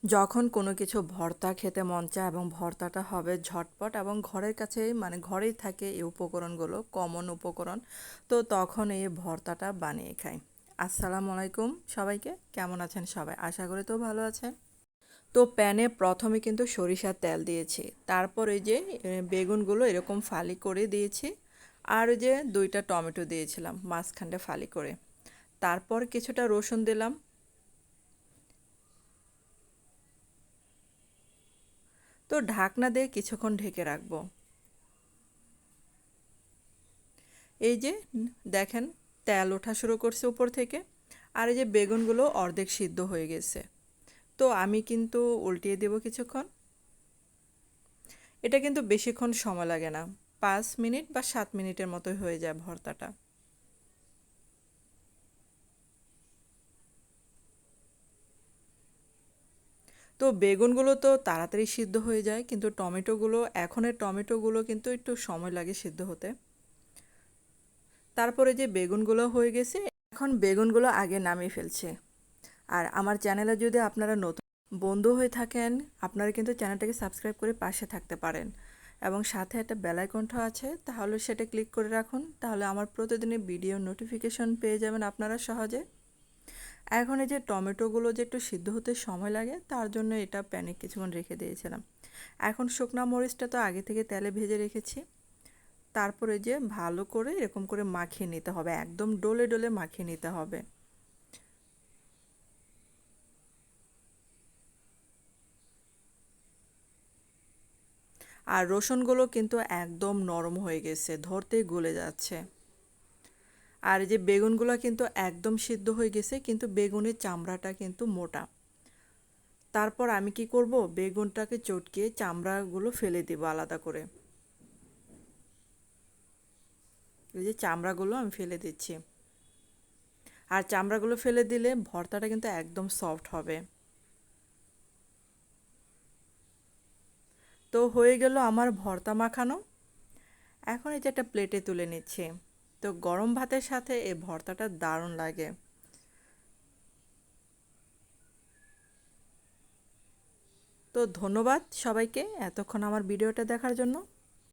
যখন কোনো কিছু ভর্তা খেতে মন চায় এবং ভর্তাটা হবে ঝটপট এবং ঘরের কাছেই মানে ঘরেই থাকে এই উপকরণগুলো কমন উপকরণ, তো তখন এই ভর্তাটা বানিয়ে খাই। আসসালামু আলাইকুম সবাইকে, কেমন আছেন সবাই? আশা করি তো ভালো আছেন। তো প্যানে প্রথমে কিন্তু সরিষার তেল দিয়েছি, তারপর এই যে বেগুনগুলো এরকম ফালি করে দিয়েছি, আর ওই যে দুইটা টমেটো দিয়েছিলাম মাঝখানটা ফালি করে, তারপর কিছুটা রসুন দিলাম। তো ঢাকনা দিয়ে কিছুক্ষণ ঢেকে রাখবো। এই যে দেখেন তেল ওঠা শুরু করছে উপর থেকে, আর এই যে বেগুনগুলো অর্ধেক সিদ্ধ হয়ে গেছে। তো আমি কিন্তু উল্টিয়ে দেব কিছুক্ষণ। এটা কিন্তু বেশিক্ষণ সময় লাগে না, 5 মিনিট বা 7 মিনিটের মতোই হয়ে যায় ভর্তাটা। তো বেগুনগুলো তো তাড়াতাড়ি সিদ্ধ হয়ে যায়, কিন্তু টমেটোগুলো এখনের টমেটোগুলো কিন্তু একটু সময় লাগে সিদ্ধ হতে। তারপরে যে বেগুনগুলো হয়ে গেছে, এখন বেগুনগুলো আগে নামিয়ে ফেলছে। আর আমার চ্যানেলে যদি আপনারা নতুন বন্ধু হয়ে থাকেন, আপনারা কিন্তু চ্যানেলটাকে সাবস্ক্রাইব করে পাশে থাকতে পারেন, এবং সাথে একটা বেল আইকনটা আছে, তাহলে সেটা ক্লিক করে রাখুন, তাহলে আমার প্রতিদিনের ভিডিও নোটিফিকেশন পেয়ে যাবেন আপনারা সহজে। এখন এই যে টমেটোগুলো যে একটু সিদ্ধ হতে সময় লাগে, তার জন্য এটা প্যানে কিছুক্ষণ রেখে দিয়েছিলাম। এখন শুকনা মরিচটা তো আগে থেকে তেলে ভেজে রেখেছি, তারপরে যে ভালো করে এরকম করে মাখিয়ে নিতে হবে, একদম ডলে ডলে মাখিয়ে নিতে হবে। আর রসুনগুলো কিন্তু একদম নরম হয়ে গেছে, ধরতেই গলে যাচ্ছে। আর এই যে বেগুনগুলো কিন্তু একদম সিদ্ধ হয়ে গেছে, কিন্তু বেগুনের চামড়াটা কিন্তু মোটা। তারপর আমি কি করব, বেগুনটাকে চটকে চামড়াগুলো ফেলে দিব আলাদা করে। এই যে চামড়াগুলো আমি ফেলে দিচ্ছি। আর চামড়াগুলো ফেলে দিলে ভর্তাটা কিন্তু একদম সফট হবে। তো হয়ে গেল আমার ভর্তা মাখানো। এখন এই যে একটা প্লেটে তুলে নিচ্ছি। তো গরম ভাতের সাথে এই ভর্তাটা দারুণ লাগে। তো ধন্যবাদ সবাইকে এতক্ষণ আমার ভিডিওটা দেখার জন্য।